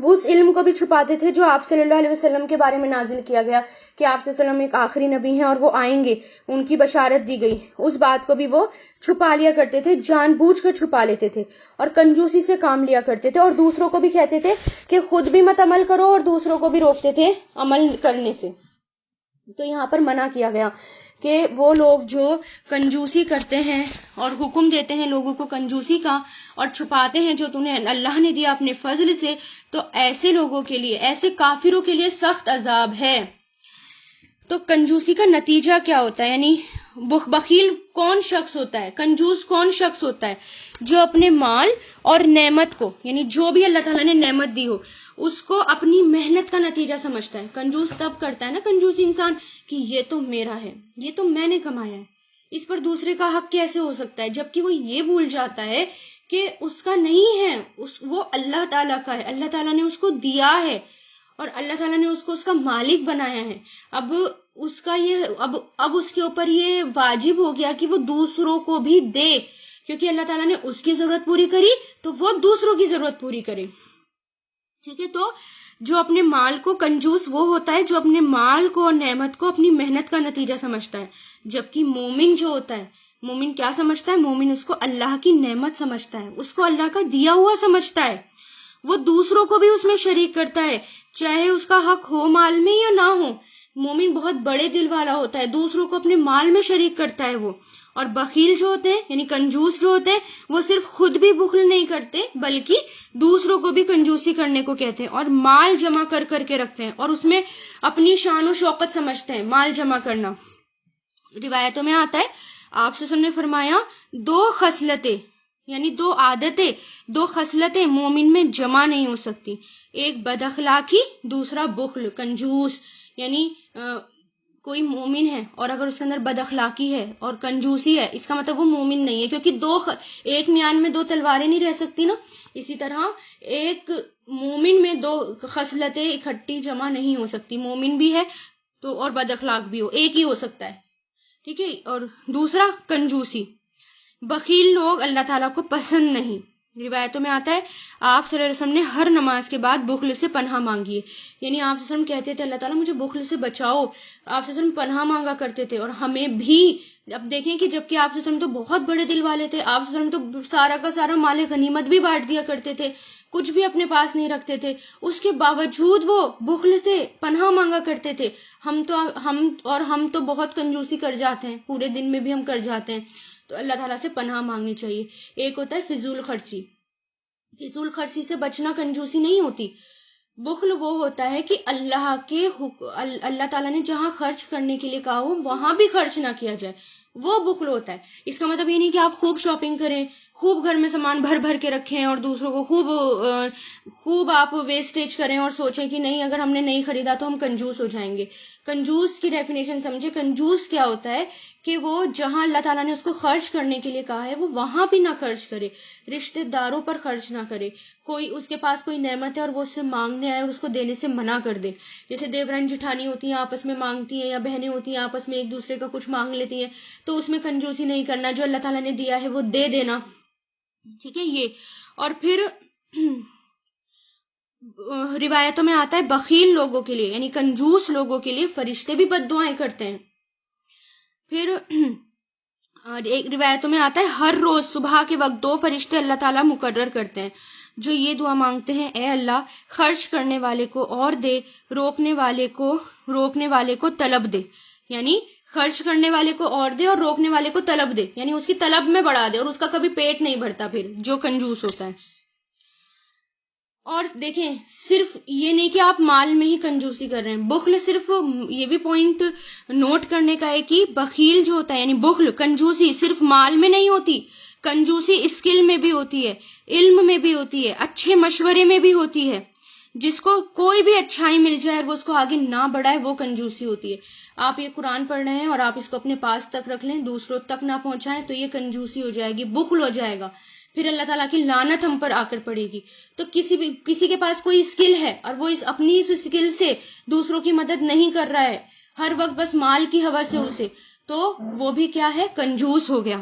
اس علم کو بھی چھپاتے تھے جو آپ صلی اللہ علیہ وسلم کے بارے میں نازل کیا گیا کہ آپ صلی اللہ علیہ وسلم ایک آخری نبی ہیں اور وہ آئیں گے, ان کی بشارت دی گئی. اس بات کو بھی وہ چھپا لیا کرتے تھے, جان بوجھ کر چھپا لیتے تھے, اور کنجوسی سے کام لیا کرتے تھے, اور دوسروں کو بھی کہتے تھے کہ خود بھی مت عمل کرو اور دوسروں کو بھی روکتے تھے عمل کرنے سے. تو یہاں پر منع کیا گیا کہ وہ لوگ جو کنجوسی کرتے ہیں اور حکم دیتے ہیں لوگوں کو کنجوسی کا, اور چھپاتے ہیں جو تمہیں اللہ نے دیا اپنے فضل سے, تو ایسے لوگوں کے لیے, ایسے کافروں کے لیے سخت عذاب ہے. تو کنجوسی کا نتیجہ کیا ہوتا ہے؟ یعنی بخیل کون شخص ہوتا ہے, کنجوس کون شخص ہوتا ہے؟ جو اپنے مال اور نعمت کو, یعنی جو بھی اللہ تعالیٰ نے نعمت دی ہو, اس کو اپنی محنت کا نتیجہ سمجھتا ہے. کنجوس تب کرتا ہے نا کنجوس انسان کہ یہ تو میرا ہے, یہ تو میں نے کمایا ہے, اس پر دوسرے کا حق کیسے ہو سکتا ہے, جبکہ وہ یہ بھول جاتا ہے کہ اس کا نہیں ہے, وہ اللہ تعالیٰ کا ہے, اللہ تعالیٰ نے اس کو دیا ہے, اور اللہ تعالیٰ نے اس کو اس کا مالک بنایا ہے. اب اس کا اب اس کے اوپر یہ واجب ہو گیا کہ وہ دوسروں کو بھی دے, کیونکہ اللہ تعالیٰ نے اس کی ضرورت پوری کری تو وہ دوسروں کی ضرورت پوری کرے. ٹھیک ہے, تو جو اپنے مال کو, کنجوس وہ ہوتا ہے جو اپنے مال کو اور نعمت کو اپنی محنت کا نتیجہ سمجھتا ہے, جبکہ مومن جو ہوتا ہے, مومن کیا سمجھتا ہے؟ مومن اس کو اللہ کی نعمت سمجھتا ہے, اس کو اللہ کا دیا ہوا سمجھتا ہے, وہ دوسروں کو بھی اس میں شریک کرتا ہے, چاہے اس کا حق ہو مال میں یا نہ ہو. مومن بہت بڑے دل والا ہوتا ہے, دوسروں کو اپنے مال میں شریک کرتا ہے وہ. اور بخیل جو ہوتے ہیں, یعنی کنجوس جو ہوتے ہیں, وہ صرف خود بھی بخل نہیں کرتے بلکہ دوسروں کو بھی کنجوسی کرنے کو کہتے ہیں, اور مال جمع کر کر کے رکھتے ہیں, اور اس میں اپنی شان و شوکت سمجھتے ہیں مال جمع کرنا. روایتوں میں آتا ہے آپ سے نے فرمایا 2 خصلتیں, یعنی دو عادتیں، دو خصلتیں مومن میں جمع نہیں ہو سکتی، ایک بد اخلاقی، دوسرا بخل، کنجوس. یعنی کوئی مومن ہے اور اگر اس کے اندر بد اخلاقی ہے اور کنجوسی ہے، اس کا مطلب وہ مومن نہیں ہے، کیونکہ ایک میان میں دو تلواریں نہیں رہ سکتی نا. اسی طرح ایک مومن میں دو خصلتیں اکٹھی جمع نہیں ہو سکتی، مومن بھی ہے تو اور بد اخلاق بھی ہو، ایک ہی ہو سکتا ہے. ٹھیک ہے. اور دوسرا کنجوسی. بخیل لوگ اللہ تعالیٰ کو پسند نہیں. روایتوں میں آتا ہے آپ صلی اللہ علیہ وسلم نے ہر نماز کے بعد بخل سے پناہ مانگی ہے. یعنی آپ صلی اللہ علیہ وسلم کہتے تھے اللہ تعالیٰ مجھے بخل سے بچاؤ، آپ صلی اللہ علیہ وسلم پناہ مانگا کرتے تھے. اور ہمیں بھی اب دیکھیں کہ جبکہ آپ صلی اللہ علیہ وسلم تو بہت بڑے دل والے تھے، آپ صلی اللہ علیہ وسلم تو سارا کا سارا مال غنیمت بھی بانٹ دیا کرتے تھے، کچھ بھی اپنے پاس نہیں رکھتے تھے، اس کے باوجود وہ بخل سے پناہ مانگا کرتے تھے. ہم تو بہت کنجوسی کر جاتے ہیں، پورے دن میں بھی ہم کر جاتے ہیں. تو اللہ تعالیٰ سے پناہ مانگنی چاہیے. ایک ہوتا ہے فضول خرچی. فضول خرچی سے بچنا کنجوسی نہیں ہوتی. بخل وہ ہوتا ہے کہ اللہ تعالیٰ نے جہاں خرچ کرنے کے لیے کہا ہو وہاں بھی خرچ نہ کیا جائے، وہ بخل ہوتا ہے. اس کا مطلب یہ نہیں کہ آپ خوب شاپنگ کریں، خوب گھر میں سامان بھر بھر کے رکھیں اور دوسروں کو خوب آپ ویسٹیج کریں اور سوچیں کہ نہیں اگر ہم نے نہیں خریدا تو ہم کنجوس ہو جائیں گے. کنجوس کی ڈیفینیشن سمجھے. کنجوس کیا ہوتا ہے کہ وہ جہاں اللہ تعالیٰ نے اس کو خرچ کرنے کے لیے کہا ہے وہ وہاں بھی نہ خرچ کرے، رشتہ داروں پر خرچ نہ کرے. کوئی اس کے پاس کوئی نعمت ہے اور وہ اس سے مانگنے آئے اور اس کو دینے سے منع کر دے. جیسے دیوران جٹھانی ہوتی ہیں آپس میں مانگتی ہیں، یا بہنیں ہوتی ہیں آپس میں ایک دوسرے کا کچھ مانگ لیتی ہیں، تو اس میں کنجوسی نہیں کرنا، جو اللہ تعالیٰ نے دیا ہے وہ دے دینا. ٹھیک ہے. یہ اور پھر روایتوں میں آتا ہے بخیل لوگوں کے لیے یعنی کنجوس لوگوں کے لیے فرشتے بھی بد دعائیں کرتے ہیں. پھر اور ایک روایتوں میں آتا ہے ہر روز صبح کے وقت 2 فرشتے اللہ تعالیٰ مقرر کرتے ہیں جو یہ دعا مانگتے ہیں، اے اللہ خرچ کرنے والے کو اور دے، روکنے والے کو طلب دے. یعنی خرچ کرنے والے کو اور دے اور روکنے والے کو طلب دے، یعنی اس کی طلب میں بڑھا دے اور اس کا کبھی پیٹ نہیں بھرتا پھر جو کنجوس ہوتا ہے. اور دیکھیں صرف یہ نہیں کہ آپ مال میں ہی کنجوسی کر رہے ہیں، بخل صرف یہ بھی پوائنٹ نوٹ کرنے کا ہے کہ بخیل جو ہوتا ہے یعنی بخل کنجوسی صرف مال میں نہیں ہوتی، کنجوسی اسکل میں بھی ہوتی ہے، علم میں بھی ہوتی ہے، اچھے مشورے میں بھی ہوتی ہے. جس کو کوئی بھی اچھائی مل جائے اور وہ اس کو آگے نہ بڑھائے وہ کنجوسی ہوتی ہے. آپ یہ قرآن پڑھ رہے ہیں اور آپ اس کو اپنے پاس تک رکھ لیں، دوسروں تک نہ پہنچائیں، تو یہ کنجوسی ہو جائے گی، بخل ہو جائے گا، پھر اللہ تعالیٰ کی لعنت ہم پر آ کر پڑے گی. تو کسی کے پاس کوئی اسکل ہے اور وہ اپنی اس اسکل سے دوسروں کی مدد نہیں کر رہا ہے، ہر وقت بس مال کی ہوس سے اسے، تو وہ بھی کیا ہے، کنجوس ہو گیا.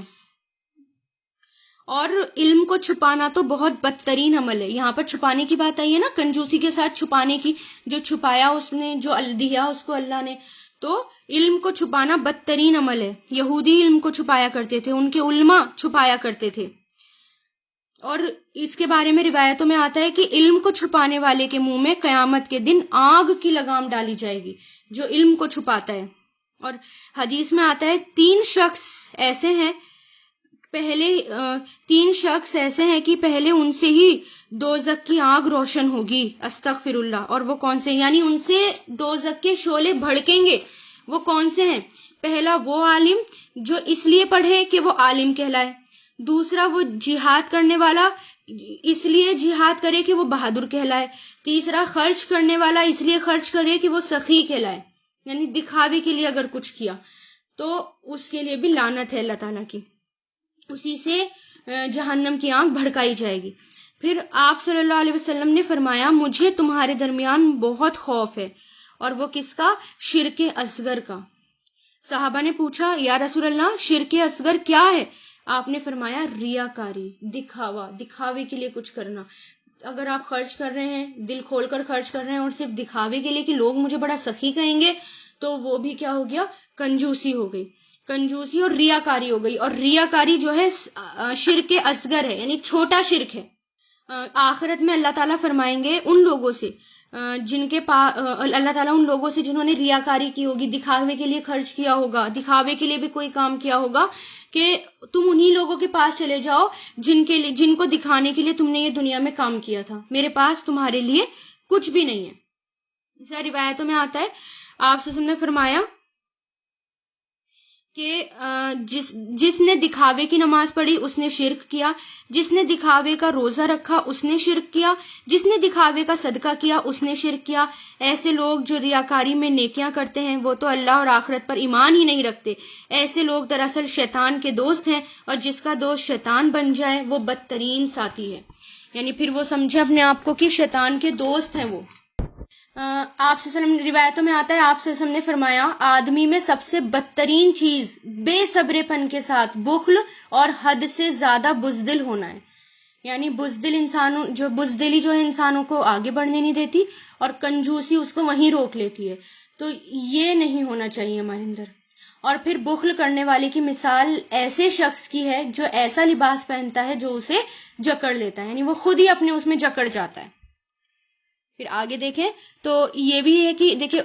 اور علم کو چھپانا تو بہت بدترین عمل ہے. یہاں پر چھپانے کی بات آئی ہے نا، کنجوسی کے ساتھ چھپانے کی، جو چھپایا اس نے، جو دیا اس کو اللہ نے، تو علم کو چھپانا بدترین عمل ہے. یہودی علم کو چھپایا کرتے تھے، ان کے علماء چھپایا کرتے تھے. اور اس کے بارے میں روایتوں میں آتا ہے کہ علم کو چھپانے والے کے منہ میں قیامت کے دن آگ کی لگام ڈالی جائے گی، جو علم کو چھپاتا ہے. اور حدیث میں آتا ہے 3 شخص ایسے ہیں کہ پہلے ان سے ہی دوزخ کی آگ روشن ہوگی، استغفر اللہ. اور وہ کون سے، یعنی ان سے دوزخ کے شعلے بھڑکیں گے. وہ کون سے ہیں؟ پہلا وہ عالم جو اس لیے پڑھے کہ وہ عالم کہلائے، دوسرا وہ جہاد کرنے والا اس لیے جہاد کرے کہ وہ بہادر کہلائے، تیسرا خرچ کرنے والا اس لیے خرچ کرے کہ وہ سخی کہلائے. یعنی دکھاوے کے لیے اگر کچھ کیا تو اس کے لیے بھی لعنت ہے اللہ تعالیٰ کی، اسی سے جہنم کی آنکھ بھڑکائی جائے گی. پھر آپ صلی اللہ علیہ وسلم نے فرمایا مجھے تمہارے درمیان بہت خوف ہے، اور وہ کس کا؟ شرک اصغر کا. صحابہ نے پوچھا یا رسول اللہ شرک اصغر کیا ہے؟ آپ نے فرمایا ریاکاری، دکھاوے کے لیے کچھ کرنا. اگر آپ خرچ کر رہے ہیں، دل کھول کر خرچ کر رہے ہیں اور صرف دکھاوے کے لیے کہ لوگ مجھے بڑا سخی کہیں گے، تو وہ بھی کیا ہو گیا؟ کنجوسی ہو گئی. کنجوسی اور ریاکاری ہو گئی. اور ریاکاری جو ہے شرک اصغر ہے، یعنی چھوٹا شرک ہے. آخرت میں اللہ تعالیٰ فرمائیں گے ان لوگوں سے اللہ تعالیٰ ان لوگوں سے جنہوں نے ریاکاری کی ہوگی، دکھاوے کے لیے خرچ کیا ہوگا، دکھاوے کے لیے بھی کوئی کام کیا ہوگا، کہ تم انہی لوگوں کے پاس چلے جاؤ جن کو دکھانے کے لیے تم نے یہ دنیا میں کام کیا تھا، میرے پاس تمہارے لیے کچھ بھی نہیں ہے. اس روایتوں میں آتا ہے آپ سے نے فرمایا کہ جس نے دکھاوے کی نماز پڑھی اس نے شرک کیا، جس نے دکھاوے کا روزہ رکھا اس نے شرک کیا، جس نے دکھاوے کا صدقہ کیا اس نے شرک کیا۔ ایسے لوگ جو ریاکاری میں نیکیاں کرتے ہیں وہ تو اللہ اور آخرت پر ایمان ہی نہیں رکھتے۔ ایسے لوگ دراصل شیطان کے دوست ہیں، اور جس کا دوست شیطان بن جائے وہ بدترین ساتھی ہے۔ یعنی پھر وہ سمجھے اپنے آپ کو کہ شیطان کے دوست ہیں وہ۔ آپ صلی اللہ علیہ وسلم روایتوں میں آتا ہے، آپ صلی اللہ علیہ وسلم نے فرمایا آدمی میں سب سے بدترین چیز بے صبر پن کے ساتھ بخل اور حد سے زیادہ بزدل ہونا ہے۔ یعنی بزدلی جو ہے انسانوں کو آگے بڑھنے نہیں دیتی، اور کنجوسی اس کو وہیں روک لیتی ہے۔ تو یہ نہیں ہونا چاہیے ہمارے اندر۔ اور پھر بخل کرنے والے کی مثال ایسے شخص کی ہے جو ایسا لباس پہنتا ہے جو اسے جکڑ لیتا ہے، یعنی وہ خود ہی اپنے اس میں جکڑ جاتا ہے۔ پھر آگے دیکھیں تو یہ بھی ہے کہ دیکھیں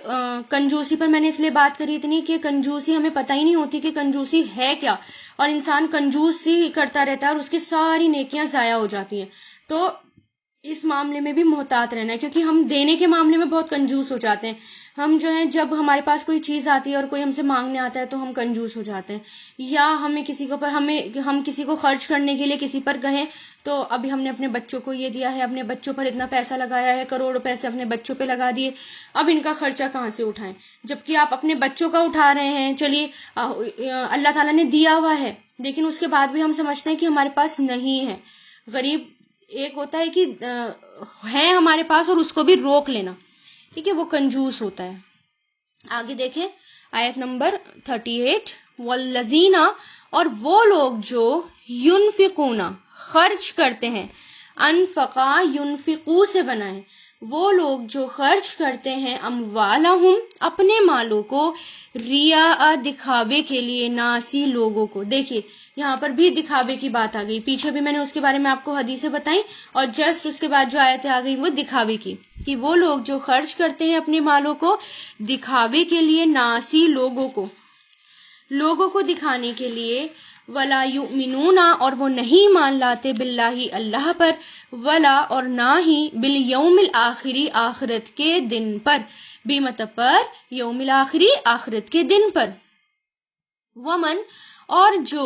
کنجوسی پر میں نے اس لیے بات کری اتنی کہ کنجوسی ہمیں پتہ ہی نہیں ہوتی کہ کنجوسی ہے کیا، اور انسان کنجوسی کرتا رہتا ہے اور اس کی ساری نیکیاں ضائع ہو جاتی ہیں۔ تو اس معاملے میں بھی محتاط رہنا ہے، کیونکہ ہم دینے کے معاملے میں بہت کنجوس ہو جاتے ہیں۔ ہم جو ہیں جب ہمارے پاس کوئی چیز آتی ہے اور کوئی ہم سے مانگنے آتا ہے تو ہم کنجوس ہو جاتے ہیں، یا ہم کسی کو خرچ کرنے کے لیے کسی پر کہیں تو ابھی ہم نے اپنے بچوں کو یہ دیا ہے، اپنے بچوں پر اتنا پیسہ لگایا ہے، کروڑ پیسے اپنے بچوں پہ لگا دیے، اب ان کا خرچہ کہاں سے اٹھائیں؟ جبکہ آپ اپنے بچوں کا اٹھا رہے ہیں۔ چلیے اللہ تعالیٰ نے دیا ہوا ہے، لیکن اس کے بعد بھی ہم سمجھتے ہیں کہ ہمارے پاس نہیں ہے۔ غریب ایک ہوتا ہے کہ ہے ہمارے پاس اور اس کو بھی روک لینا، ٹھیک ہے، وہ کنجوس ہوتا ہے۔ آگے دیکھیں آیت نمبر 38، والذین، اور وہ لوگ جو ینفقون، خرچ کرتے ہیں، انفقا ینفقو سے بنا ہے، وہ لوگ جو خرچ کرتے ہیں، اموالہم، اپنے مالوں کو، ریا، دکھاوے کے لیے، ناسی، لوگوں کو۔ دیکھیے یہاں پر بھی دکھاوے کی بات آ گئی، پیچھے بھی میں نے اس کے بارے میں آپ کو حدیثیں بتائیں، اور جسٹ اس کے بعد جو آیتیں آ گئی وہ دکھاوے کی، کہ وہ لوگ جو خرچ کرتے ہیں اپنے مالوں کو دکھاوے کے لیے، ناسی، لوگوں کو دکھانے کے لیے، ولا یؤمنون، اور وہ نہیں مان لاتے، باللہ، اللہ پر، ولا، اور نہ ہی، بالیوم الآخری، آخرت کے دن پر، مطلب پر یوم الآخری، آخرت کے دن پر۔ ومن، اور جو،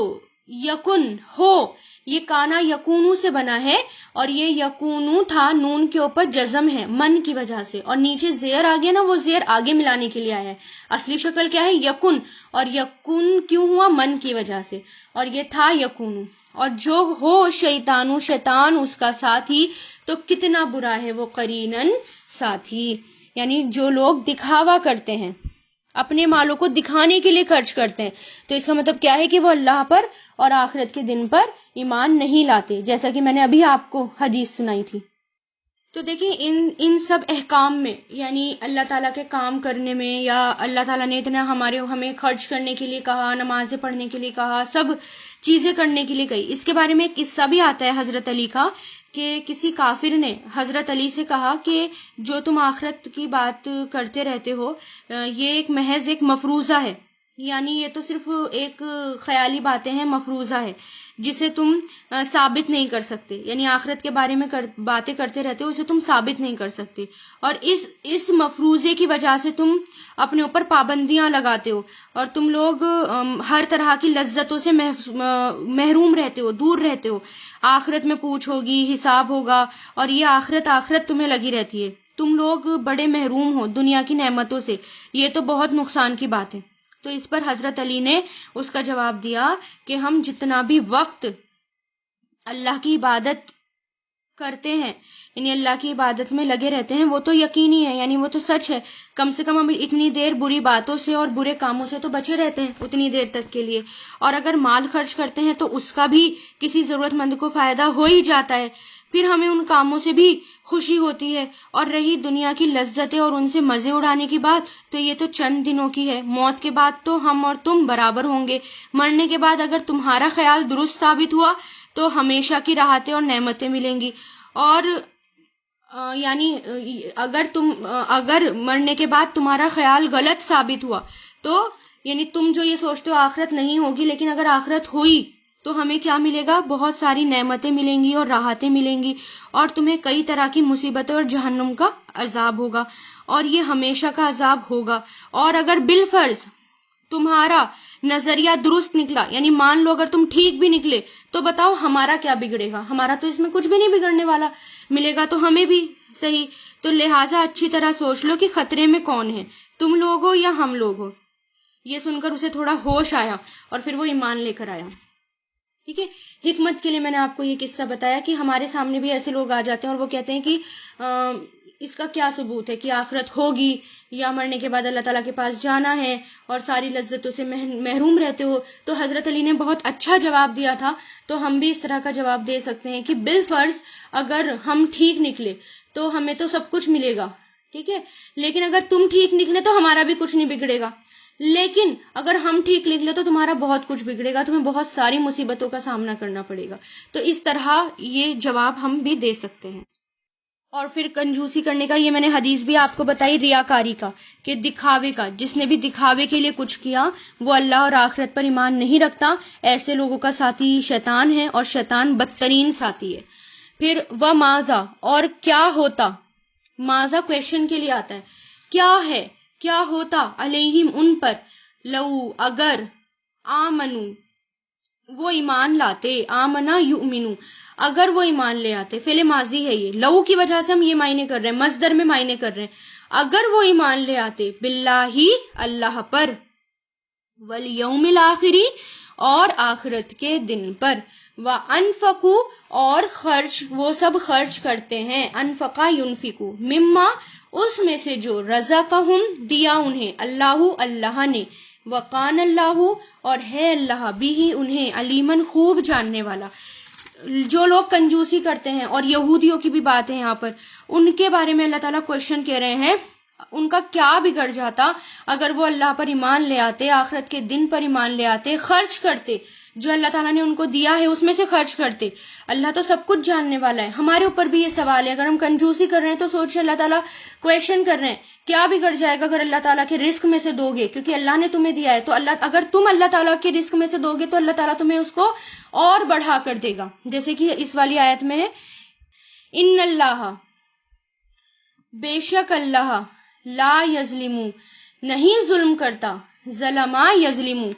یکن، ہو، یہ کانا یکونو سے بنا ہے، اور یہ یکونو تھا نون کے اوپر جزم ہے من کی وجہ سے، اور نیچے زیر آ گیا نا، وہ زیر آگے ملانے کے لیے آیا ہے۔ اصلی شکل کیا ہے؟ یکن، اور یکن کیوں ہوا؟ من کی وجہ سے، اور یہ تھا یکونو۔ اور جو ہو شیطان اس کا ساتھی، تو کتنا برا ہے وہ، قرینن، ساتھی۔ یعنی جو لوگ دکھاوا کرتے ہیں، اپنے مالوں کو دکھانے کے لیے خرچ کرتے ہیں، تو اس کا مطلب کیا ہے کہ وہ اللہ پر اور آخرت کے دن پر ایمان نہیں لاتے، جیسا کہ میں نے ابھی آپ کو حدیث سنائی تھی۔ تو دیکھیں ان سب احکام میں، یعنی اللہ تعالیٰ کے کام کرنے میں، یا اللہ تعالیٰ نے اتنا ہمیں خرچ کرنے کے لیے کہا، نمازیں پڑھنے کے لیے کہا، سب چیزیں کرنے کے لیے کہی۔ اس کے بارے میں ایک قصہ بھی آتا ہے حضرت علی کا، کہ کسی کافر نے حضرت علی سے کہا کہ جو تم آخرت کی بات کرتے رہتے ہو، یہ ایک محض ایک مفروضہ ہے، یعنی یہ تو صرف ایک خیالی باتیں ہیں، مفروضہ ہے، جسے تم ثابت نہیں کر سکتے، یعنی آخرت کے بارے میں باتیں کرتے رہتے ہو، اسے تم ثابت نہیں کر سکتے، اور اس مفروضے کی وجہ سے تم اپنے اوپر پابندیاں لگاتے ہو، اور تم لوگ ہر طرح کی لذتوں سے محروم رہتے ہو، دور رہتے ہو۔ آخرت میں پوچھ ہوگی، حساب ہوگا، اور یہ آخرت تمہیں لگی رہتی ہے، تم لوگ بڑے محروم ہو دنیا کی نعمتوں سے، یہ تو بہت نقصان کی بات ہے۔ تو اس پر حضرت علی نے اس کا جواب دیا کہ ہم جتنا بھی وقت اللہ کی عبادت کرتے ہیں، یعنی اللہ کی عبادت میں لگے رہتے ہیں، وہ تو یقینی ہے، یعنی وہ تو سچ ہے، کم سے کم ہم اتنی دیر بری باتوں سے اور برے کاموں سے تو بچے رہتے ہیں اتنی دیر تک کے لیے، اور اگر مال خرچ کرتے ہیں تو اس کا بھی کسی ضرورت مند کو فائدہ ہو ہی جاتا ہے، پھر ہمیں ان کاموں سے بھی خوشی ہوتی ہے۔ اور رہی دنیا کی لذتیں اور ان سے مزے اڑانے کی بات، تو یہ تو چند دنوں کی ہے، موت کے بعد تو ہم اور تم برابر ہوں گے، مرنے کے بعد اگر تمہارا خیال درست ثابت ہوا تو ہمیشہ کی راحتیں اور نعمتیں ملیں گی، اور یعنی اگر مرنے کے بعد تمہارا خیال غلط ثابت ہوا تو یعنی تم جو یہ سوچتے ہو آخرت نہیں ہوگی، لیکن اگر آخرت ہوئی تو ہمیں کیا ملے گا؟ بہت ساری نعمتیں ملیں گی اور راحتیں ملیں گی، اور تمہیں کئی طرح کی مصیبتیں اور جہنم کا عذاب ہوگا، اور یہ ہمیشہ کا عذاب ہوگا۔ اور اگر بالفرض تمہارا نظریہ درست نکلا، یعنی مان لو اگر تم ٹھیک بھی نکلے تو بتاؤ ہمارا کیا بگڑے گا، ہمارا تو اس میں کچھ بھی نہیں بگڑنے والا، ملے گا تو ہمیں بھی صحیح. تو لہٰذا اچھی طرح سوچ لو کہ خطرے میں کون ہے، تم لوگ ہو یا ہم لوگ ہو. یہ سن کر اسے تھوڑا ہوش آیا اور پھر وہ ایمان لے کر آیا. ٹھیک ہے، حکمت کے لیے میں نے آپ کو یہ قصہ بتایا کہ ہمارے سامنے بھی ایسے لوگ آ جاتے ہیں اور وہ کہتے ہیں کہ اس کا کیا ثبوت ہے کہ آخرت ہوگی یا مرنے کے بعد اللہ تعالیٰ کے پاس جانا ہے اور ساری لذتوں سے محروم رہتے ہو. تو حضرت علی نے بہت اچھا جواب دیا تھا، تو ہم بھی اس طرح کا جواب دے سکتے ہیں کہ بالفرض اگر ہم ٹھیک نکلے تو ہمیں تو سب کچھ ملے گا، ٹھیک ہے، لیکن اگر تم ٹھیک نکلے تو ہمارا بھی کچھ نہیں بگڑے گا، لیکن اگر ہم ٹھیک نکلے تو تمہارا بہت کچھ بگڑے گا، تمہیں بہت ساری مصیبتوں کا سامنا کرنا پڑے گا. تو اس طرح یہ جواب ہم بھی دے سکتے ہیں. اور پھر کنجوسی کرنے کا یہ میں نے حدیث بھی آپ کو بتائی، ریاکاری کا، کہ دکھاوے کا، جس نے بھی دکھاوے کے لیے کچھ کیا وہ اللہ اور آخرت پر ایمان نہیں رکھتا، ایسے لوگوں کا ساتھی شیطان ہے اور شیطان بدترین ساتھی ہے. پھر وَمَاذَا، اور کیا ہوتا، ماذا کویشچن کے لیے آتا ہے، کیا ہے، کیا ہوتا، علیہم ان پر، لو اگر، آمنو وہ ایمان لاتے، آمنا یؤمنو اگر وہ ایمان لے آتے، فعل ماضی ہے یہ، لو کی وجہ سے ہم یہ معنی کر رہے ہیں، مصدر میں معنی کر رہے ہیں، اگر وہ ایمان لے آتے، باللہ اللہ پر، والیوم الآخری اور آخرت کے دن پر، وانفقوا اور خرچ وہ سب خرچ کرتے ہیں، انفقا ینفقو، مما اس میں سے جو رزقہم دیا انہیں اللہ اللہ نے، وقان اللہ اور ہے اللہ بھی انہیں علیمن خوب جاننے والا. جو لوگ کنجوسی کرتے ہیں، اور یہودیوں کی بھی بات ہے یہاں پر، ان کے بارے میں اللہ تعالیٰ کویشچن کہہ رہے ہیں ان کا کیا بگڑ جاتا اگر وہ اللہ پر ایمان لے آتے، آخرت کے دن پر ایمان لے آتے، خرچ کرتے، جو اللہ تعالیٰ نے ان کو دیا ہے اس میں سے خرچ کرتے. اللہ تو سب کچھ جاننے والا ہے. ہمارے اوپر بھی یہ سوال ہے، اگر ہم کنجوسی کر رہے ہیں تو سوچیں اللہ تعالیٰ کویشچن کر رہے ہیں کیا بگڑ جائے گا اگر اللہ تعالیٰ کے رزق میں سے دو گے، کیونکہ اللہ نے تمہیں دیا ہے، تو اللہ اگر تم اللہ تعالیٰ کے رزق میں سے دو گے تو اللہ تعالیٰ تمہیں اس کو اور بڑھا کر دے گا. جیسے کہ اس والی آیت میں ہے، ان اللہ بے شک اللہ لا یظلمو نہیں ظلم کرتا، ظلما یظلمو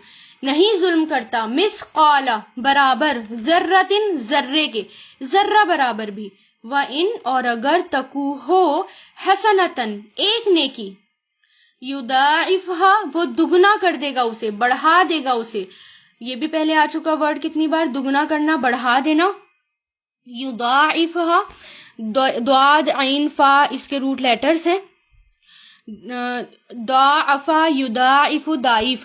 نہیں ظلم کرتا، مثقال برابر، ذرۃ ذرے کے، ذرہ برابر بھی، وَإِن اور اگر تکو ہو، حسنتن ایک نیکی، یضاعفها وہ دگنا کر دے گا اسے، بڑھا دے گا اسے. یہ بھی پہلے آ چکا ورڈ کتنی بار، دگنا کرنا، بڑھا دینا. یضاعفها ضاد عین فا اس کے روٹ لیٹرز ہیں، ضاعفا یضاعف ضعیف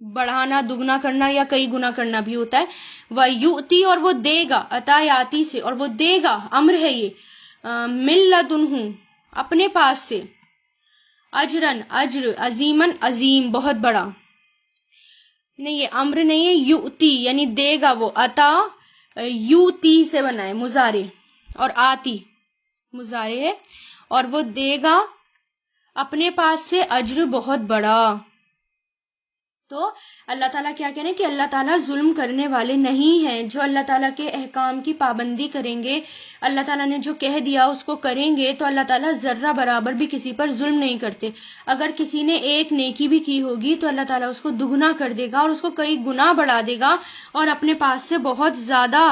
بڑھانا، دگنا کرنا یا کئی گنا کرنا بھی ہوتا ہے. وَيُؤْتِي اور وہ دے گا، عطایاتی سے، اور وہ دے گا، امر ہے یہ، مِن لَدُنْہُ اپنے پاس سے، اجرن اجر، عظیمن عظیم بہت بڑا. نہیں یہ امر نہیں ہے، یؤتی یعنی دے گا وہ، عطا یؤتی سے بنا ہے مضارع، اور آتی مضارع ہے، اور وہ دے گا اپنے پاس سے اجر بہت بڑا. تو اللہ تعالیٰ کیا کہہ رہے ہیں کہ اللہ تعالیٰ ظلم کرنے والے نہیں ہیں. جو اللہ تعالیٰ کے احکام کی پابندی کریں گے، اللہ تعالیٰ نے جو کہہ دیا اس کو کریں گے، تو اللہ تعالیٰ ذرہ برابر بھی کسی پر ظلم نہیں کرتے. اگر کسی نے ایک نیکی بھی کی ہوگی تو اللہ تعالیٰ اس کو دگنا کر دے گا اور اس کو کئی گنا بڑھا دے گا، اور اپنے پاس سے بہت زیادہ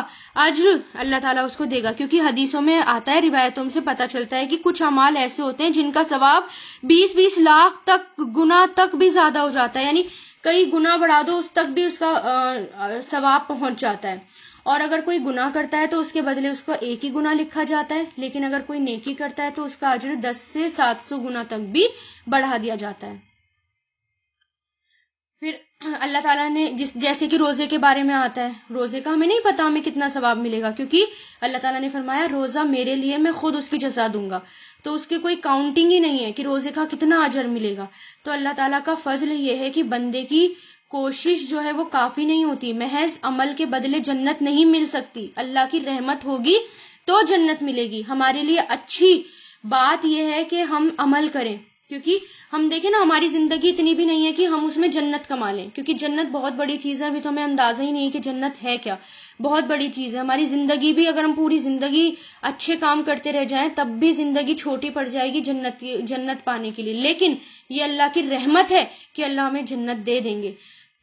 اجر اللہ تعالیٰ اس کو دے گا. کیونکہ حدیثوں میں آتا ہے، روایتوں سے پتہ چلتا ہے کہ کچھ اعمال ایسے ہوتے ہیں جن کا ثواب 20-20 لاکھ تک گنا تک بھی زیادہ ہو جاتا ہے، یعنی کئی گنا بڑھا دو اس تک بھی اس کا ثواب پہنچ جاتا ہے. اور اگر کوئی گناہ کرتا ہے تو اس کے بدلے اس کو ایک ہی گناہ لکھا جاتا ہے، لیکن اگر کوئی نیکی کرتا ہے تو اس کا اجر 10 سے 700 گنا تک بھی بڑھا دیا جاتا ہے. پھر اللہ تعالیٰ نے جیسے کہ روزے کے بارے میں آتا ہے، روزے کا ہمیں نہیں پتا ہمیں کتنا ثواب ملے گا، کیونکہ اللہ تعالیٰ نے فرمایا روزہ میرے لیے، میں خود اس کی جزا دوں گا. تو اس کی کوئی کاؤنٹنگ ہی نہیں ہے کہ روزے کا کتنا اجر ملے گا. تو اللہ تعالیٰ کا فضل یہ ہے کہ بندے کی کوشش جو ہے وہ کافی نہیں ہوتی، محض عمل کے بدلے جنت نہیں مل سکتی، اللہ کی رحمت ہوگی تو جنت ملے گی. ہمارے لیے اچھی بات یہ ہے کہ ہم عمل کریں، کیونکہ ہم دیکھیں نا ہماری زندگی اتنی بھی نہیں ہے کہ ہم اس میں جنت کما لیں، کیونکہ جنت بہت بڑی چیز ہے، ابھی تو ہمیں اندازہ ہی نہیں ہے کہ جنت ہے کیا، بہت بڑی چیز ہے۔ ہماری زندگی بھی اگر ہم پوری زندگی اچھے کام کرتے رہ جائیں تب بھی زندگی چھوٹی پڑ جائے گی جنت پانے کے لیے، لیکن یہ اللہ کی رحمت ہے کہ اللہ ہمیں جنت دے دیں گے۔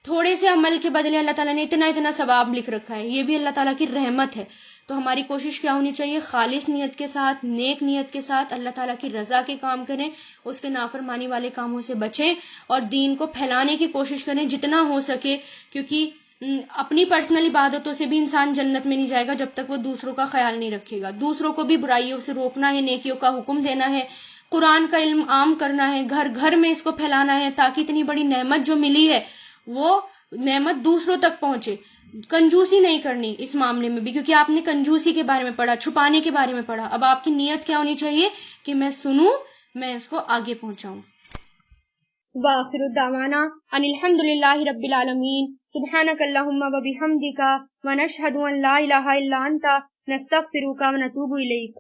تھوڑے سے عمل کے بدلے اللہ تعالیٰ نے اتنا ثواب لکھ رکھا ہے، یہ بھی اللہ تعالیٰ کی رحمت ہے۔ تو ہماری کوشش کیا ہونی چاہیے؟ خالص نیت کے ساتھ، نیک نیت کے ساتھ اللہ تعالیٰ کی رضا کے کام کریں، اس کے نافرمانی والے کاموں سے بچیں، اور دین کو پھیلانے کی کوشش کریں جتنا ہو سکے، کیونکہ اپنی پرسنل عبادتوں سے بھی انسان جنت میں نہیں جائے گا جب تک وہ دوسروں کا خیال نہیں رکھے گا۔ دوسروں کو بھی برائیوں سے روکنا ہے، نیکیوں کا حکم دینا ہے، قرآن کا علم عام کرنا ہے، گھر گھر میں اس کو پھیلانا ہے، تاکہ اتنی بڑی نعمت جو ملی ہے وہ نعمت دوسروں تک پہنچے۔ کنجوسی نہیں کرنی اس معاملے میں بھی، کیونکہ آپ نے کنجوسی کے بارے میں پڑھا، چھپانے کے بارے میں پڑھا، اب آپ کی نیت کیا ہونی چاہیے کہ میں سنوں، میں اس کو آگے پہنچاؤں۔ وآخر دعوانا ان الحمد للہ رب العالمین، سبحانک اللہم و بحمدک ونشہد ان لا الہ الا انت نستغفرک ونتوب الیک۔